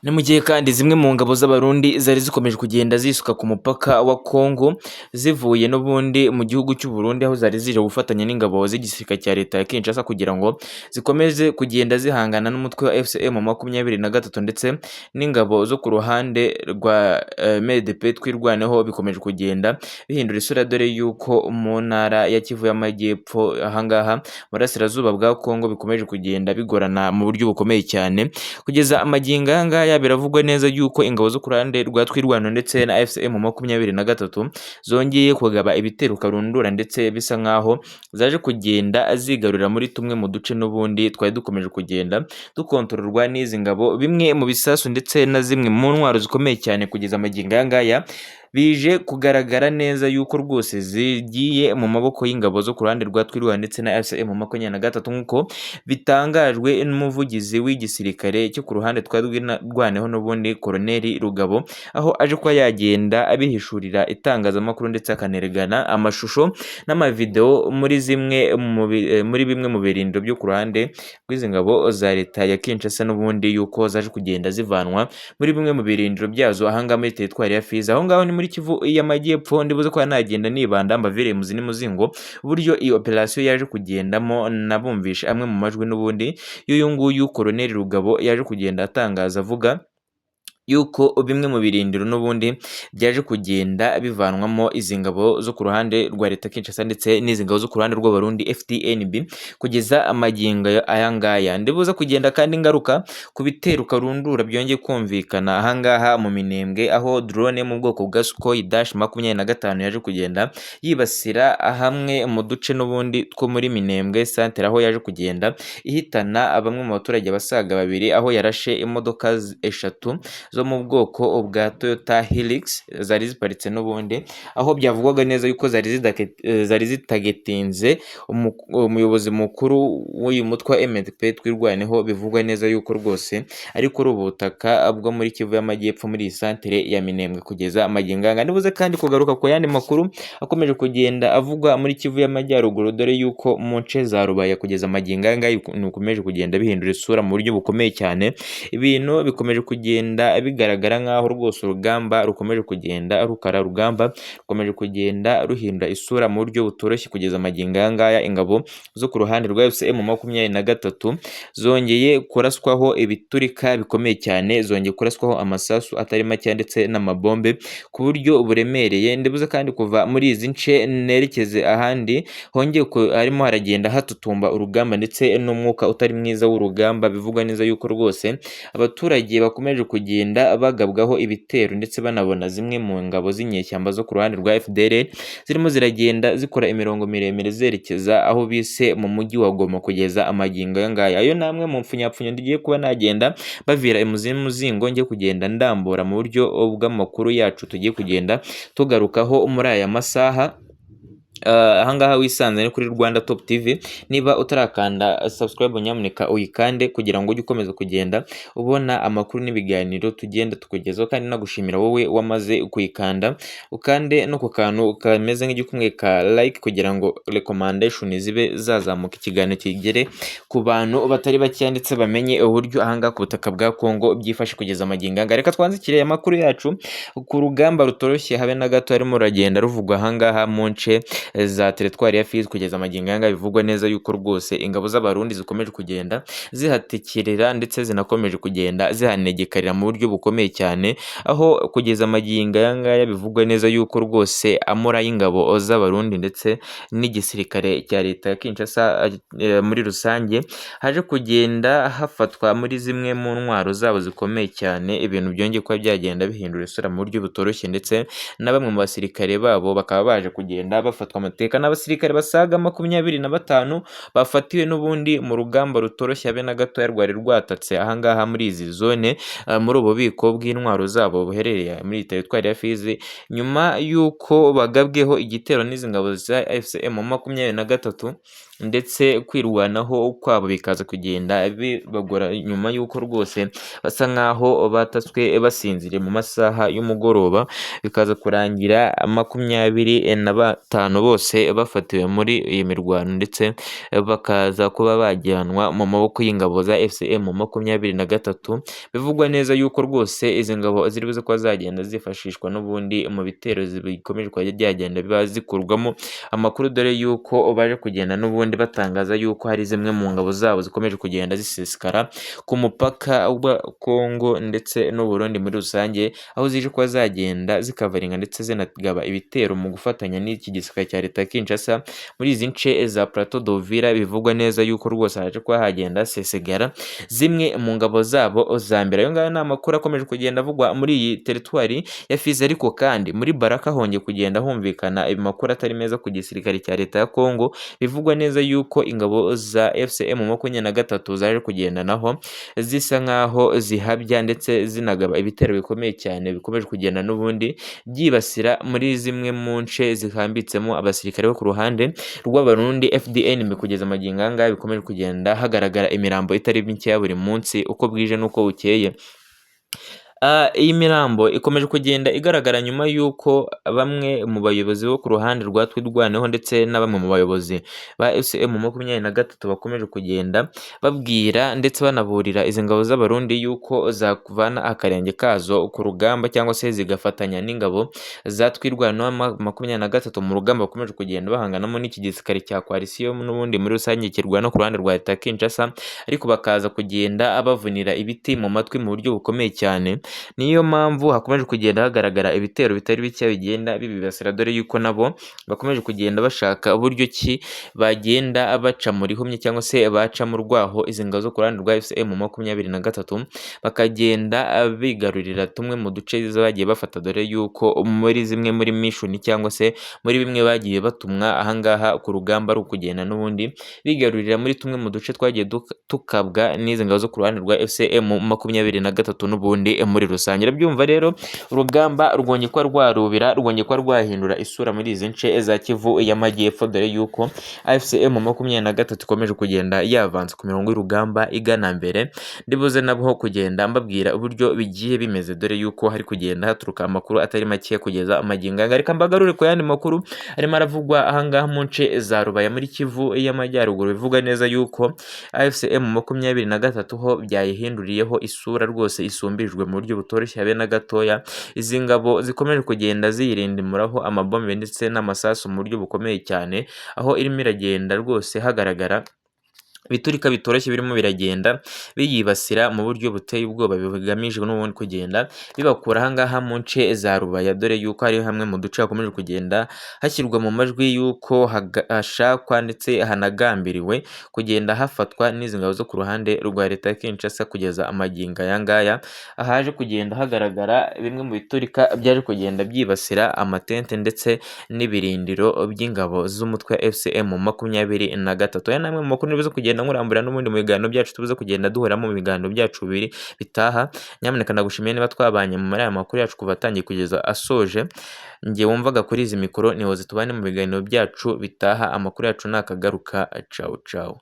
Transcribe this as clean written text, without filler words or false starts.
Ni mu gihe kandi zimwe mu ngabo z'Abarundi zari zikomeje kugenda zisuka ku mupaka wa Congo, zivuye n'ubundi mu gihugu cy'u Burundi, aho zari zije gufatanya n'ingabo z'igisirikare cya leta ya Kinshasa kugira ngo zikomeze kugenda zihangana n'umutwe wa FCM23 ndetse n'ingabo zo ku ruhande rwa MDP twirwaneho bikomeje kugenda bihindura isura, dore yuko mu ntara ya Kivu y'Amajyepfo ahangaha burasirazuba bwa Congo bikomeje kugenda bigorana mu buryo bukomeye cyane. Kugeza amagingo aya ngaya biravugwa neza yuko ingabo zo ku ruhande rwa twirwano ndetse na FCM23 zongeye kugaba ibitero karundura, ndetse bisa nkaho zaje kugenda zigarurira muri tumwe mu duce n'ubundi twari dukomeje kugenda dukontororwa n'izi ngabo, bimwe mu bisasu ndetse na zimwe mu ntwaro zikomeye cyane. Kugeza amagingo aya ngaya bije kugaragara neza yuko rwose zigiye mu maboko y'ingabo zo ku ruhande rwa twirwano ndetse na FCM23 nk'uko bitangajwe n'umuvugizi w'igisirikare cyo ku ruhande rwaneho n'ubundi Koloneli Rugabo, aho aje kuba yagenda abihishurira itangazamakuru ndetse akanerekana amashusho n'amavideo muri bimwe mu birindiro byo ku ruhande rw'izi ngabo za leta ya Kinshasa n'ubundi yuko zaje kugenda zivanwa muri bimwe mu birindiro byazo ahangaha muri teritwari ya Fizi. Aho ngaho ni muri Kivu y'Amajyepfo, ndibuze ko nagenda nibanda mbavire muzi n'umuzingo uburyo iyi operation yaje kugendamo, nabumvishe amwe mu majwi n'ubundi y'uyu nguyu Koloneli Rugabo yaje kugenda atangaza avuga yuko bimwe mu birindiro n'ubundi byaje kugenda bivanwamo izi ngabo zo ku ruhande rwa leta Kinshasa ndetse n'izi ngabo zo ku ruhande rw'Abarundi FDNB. Kugeza amagingo aya ngaya ndibuza kugenda kandi ngaruka ku bitero karundura byongeye kumvikana ahangaha mu Minembwe, aho drone mu bwoko bwa Sukhoi -25 yaje kugenda yibasira hamwe mu duce n'ubundi two muri Minembwe centre, aho yaje kugenda ihitana bamwe mu baturage basaga babiri, aho yarashe imodoka eshatu zo mu bwoko bwa Toyota Hilux zari ziparitse n'ubundi, aho byavugwaga neza yuko zari zitagetinze umuyobozi mukuru w'uyu mutwe wa MDP twirwaneho. Bivugwa neza yuko rwose ari kuri ubu butaka bwo muri Kivu y'Amajyepfo muri iyi santere ya Minembwe. Kugeza amagingo aya nibuze kandi kugaruka ku yandi makuru akomeje kugenda avugwa muri Kivu y'Amajyaruguru, dore yuko mu nce za Rubaya kugeza amagingo aya ngaya bikomeje kugenda bihindura isura mu buryo bukomeye cyane. Ibintu bikomeje kugenda bigaragara nkaho rwose urugamba rukomeje kugenda rugamba rukomeje kugenda ruhindura isura mu buryo butoroshye. Kugeza amagingo aya ngaya ingabo zo ku ruhande rwa FCM23 zongeye kuraswaho ibiturika bikomeye cyane, zongeye kuraswaho amasasu atari make ndetse n'amabombe ku buryo buremereye. Ndibuze kandi kuva muri izi nce nerekeze ahandi hongeye harimo haragenda hatutumba urugamba ndetse n'umwuka utari mwiza w'urugamba. Bivugwa neza yuko rwose abaturage bakomeje kugenda bagabwaho ibitero ndetse banabona zimwe mu ngabo z'inyeshyamba zo ku ruhande rwa FDLR zirimo ziragenda zikora imirongo miremire zerekeza aho bise mu mujyi wa Goma. Kugeza amagingo aya ngaya ayo namwe mu mpfunyapfunya ndigiye kuba nagenda bavira muzingo njye kugenda ndambura mu buryo bw'amakuru yacu tugiye kugenda tugarukaho muri aya masaha. Ahangaha wisanze kuri Rwanda Top TV, niba utarakanda subscribe nyamuneka uyikande kugira ngo ujye ukomeza kugenda ubona amakuru n'ibiganiro tugenda tukugezaho, kandi nagushimira wowe wamaze kuyikanda ukande no ku kantu kameze nk'igikumwe ka like kugira ngo recommendation zibe zazamuka, ikiganiro kigere ku bantu batari bake ndetse bamenye uburyo ahangaha ku butaka bwa Congo byifashe. Kugeza amagingo anga reka twanzikire amakuru yacu ku rugamba rutoroshye habe na gato harimo ragenda ruvugwa ahangaha mu nce za teritwari ya Fizi. Kugeza amagingo aya ngaya bivugwa neza yuko rwose ingabo z'Abarundi zikomeje kugenda zihatekerera ndetse zinakomeje kugenda zihanegekarira mu buryo bukomeye cyane, aho kugeza amagingo aya ngaya bivugwa neza yuko rwose amora y'ingabo z'Abarundi ndetse n'igisirikare cya leta ya Kinshasa muri rusange haje kugenda hafatwa muri zimwe mu ntwaro zabo zikomeye cyane. Ibintu byongeye kuba byagenda bihindura isura mu buryo butoroshye, ndetse na bamwe mu basirikare babo bakaba baje kugenda bafatwa amateka n'abasirikare basaga 25 bafatiwe n'ubundi mu rugamba rutoroshye habe na gatoya rwari rwatatse ahangaha muri izi zone muri ububiko bw'intwaro zabo buherereye muri teritwari ya Fizi, nyuma y'uko bagabweho igitero n'izi ngabo za FCM23 ndetse kwirwanaho kwabo bikaza kugenda bibagora nyuma y'uko rwose basa nk'aho batatswe basinziriye mu masaha y'umugoroba, bikaza kurangira 25 bose bafatiwe muri iyi mirwano ndetse bakaza kuba bajyanwa mu maboko y'ingabo za FCM23. Bivugwa neza yuko rwose izi ngabo ziri buze kuba zagenda zifashishwa n'ubundi mu bitero bikomeje kuba byagenda biba zikurwamo amakuru, dore yuko baje kugenda n'ubundi batangaza yuko hari zimwe mu ngabo zabo zikomeje kugenda zisesekara ku mupaka wa Kongo ndetse n'u Burundi muri rusange, aho zije kuba zagenda zikavaringa ndetse zinagaba ibitero mu gufatanya n'iki gisirikare cya leta ya Kinshasa muri izi nce za Plateau d'Uvira. Bivugwa neza yuko rwose haje kuba hagenda hasesegara zimwe mu ngabo zabo za mbere. Ayo ngayo ni amakuru akomeje kugenda avugwa muri iyi teritwari ya Fizi, ariko kandi muri Baraka hongeye kugenda humvikana amakuru atari meza ku gisirikare cya leta ya Kongo. Bivugwa neza yuko ingabo za FCM23 zaje kugenda naho zisa nkaho zihabya ndetse zinagaba ibitero bikomeye cyane bikomeje kugenda n'ubundi byibasira muri zimwe mu nce zihambitsemo abasirikare bo ku ruhande rw'Abarundi FDN. Kugeza magingo aya ngaya bikomeje kugenda hagaragara imirambo itari mike ya buri munsi uko bwije n'uko bukeye. Iyi mirambo ikomeje kugenda igaragara nyuma y'uko bamwe mu bayobozi bo ku ruhande rwa Twirwaneho ndetse na bamwe mu bayobozi ba FCM23 bakomeje kugenda babwira ndetse banaburira izi ngabo z'Abarundi yuko zakuvana akarenge kazo ku rugamba cyangwa se zigafatanya n'ingabo za Twirwaneho 23 mu rugamba bakomeje kugenda bahanganamo n'iki gisirikare cya coalition n'ubundi muri rusange kirwana ku ruhande rwa leta ya Kinshasa, ariko bakaza kugenda abavunira ibiti mu matwi mu buryo bukomeye cyane. Niyo mpamvu hakomeje kugenda hagaragara ibitero bitari bike bigenda bibibasira, dore yuko nabo bakomeje kugenda bashaka uburyo ki bagenda baca mu rihumye cyangwa se baca mu rwaho izi ngabo zo ku ruhande rwa FCM23 bakagenda bigarurira tumwe mu duce bagiye bafata, dore yuko muri zimwe muri mission cyangwa se muri bimwe bagiye batumwa ahangaha ku rugamba ari ukugenda n'ubundi bigarurira muri tumwe mu duce twagiye tukabwa n'izi ngabo zo ku ruhande rwa FCM23 n'ubundi muri rusange. Byumva rero urugamba rwongeye kwa rwarubira, rwongeye kwa rwahindura isura muri izi nce za Kivu y'Amajyepfo, dore yuko FCM23 ikomeje kugenda yavanze ku mirongo y'urugamba igana mbere. Ndibuze nabo kugenda mbabwira uburyo bigiye bimeze, dore yuko hari kugenda haturuka amakuru atari make kugeza amagingo anga. Reka mbagarure ku yandi makuru arimo aravugwa ahangaha mu nce za Rubaya muri Kivu y'Amajyaruguru. Bivuga neza yuko FCM23 ho byayihinduriyeho isura rwose isumbijwe mu buryo butoroshye habe na gatoya. Izi ngabo zikomeje kugenda ziyirindimuraho amabombe ndetse n'amasasu mu buryo bukomeye cyane, aho irimo iragenda rwose hagaragara biturika bitoroshye birimo biragenda biyibasira mu buryo buteye ubwoba, bigamije n'ubundi kugenda bibakura ahangaha mu nce za Rubaya, dore yuko hari hamwe mu duce hakomeje kugenda hashyirwa mu majwi yuko hashakwa ndetse hanagambiriwe kugenda hafatwa n'izi ngabo zo ku ruhande rwa leta ya Kinshasa. Kugeza amagingo aya ngaya haje kugenda hagaragara bimwe mu biturika byaje kugenda byibasira amatente ndetse n'ibirindiro by'ingabo z'umutwe wa FCM23. Aya namwe mu makuru nibuze kugenda nkurambura n'ubundi mu biganiro byacu tubuze kugenda duhoramo mu biganiro byacu bibiri bitaha. Nyamuneka ndagushimiye niba twabanye mu aya makuru yacu kuva atangiye kugeza asoje. Njye wumvaga kuri izi mikoro niho zitubane mu biganiro byacu bitaha. Amakuru yacu nakagaruka. Ciao ciao.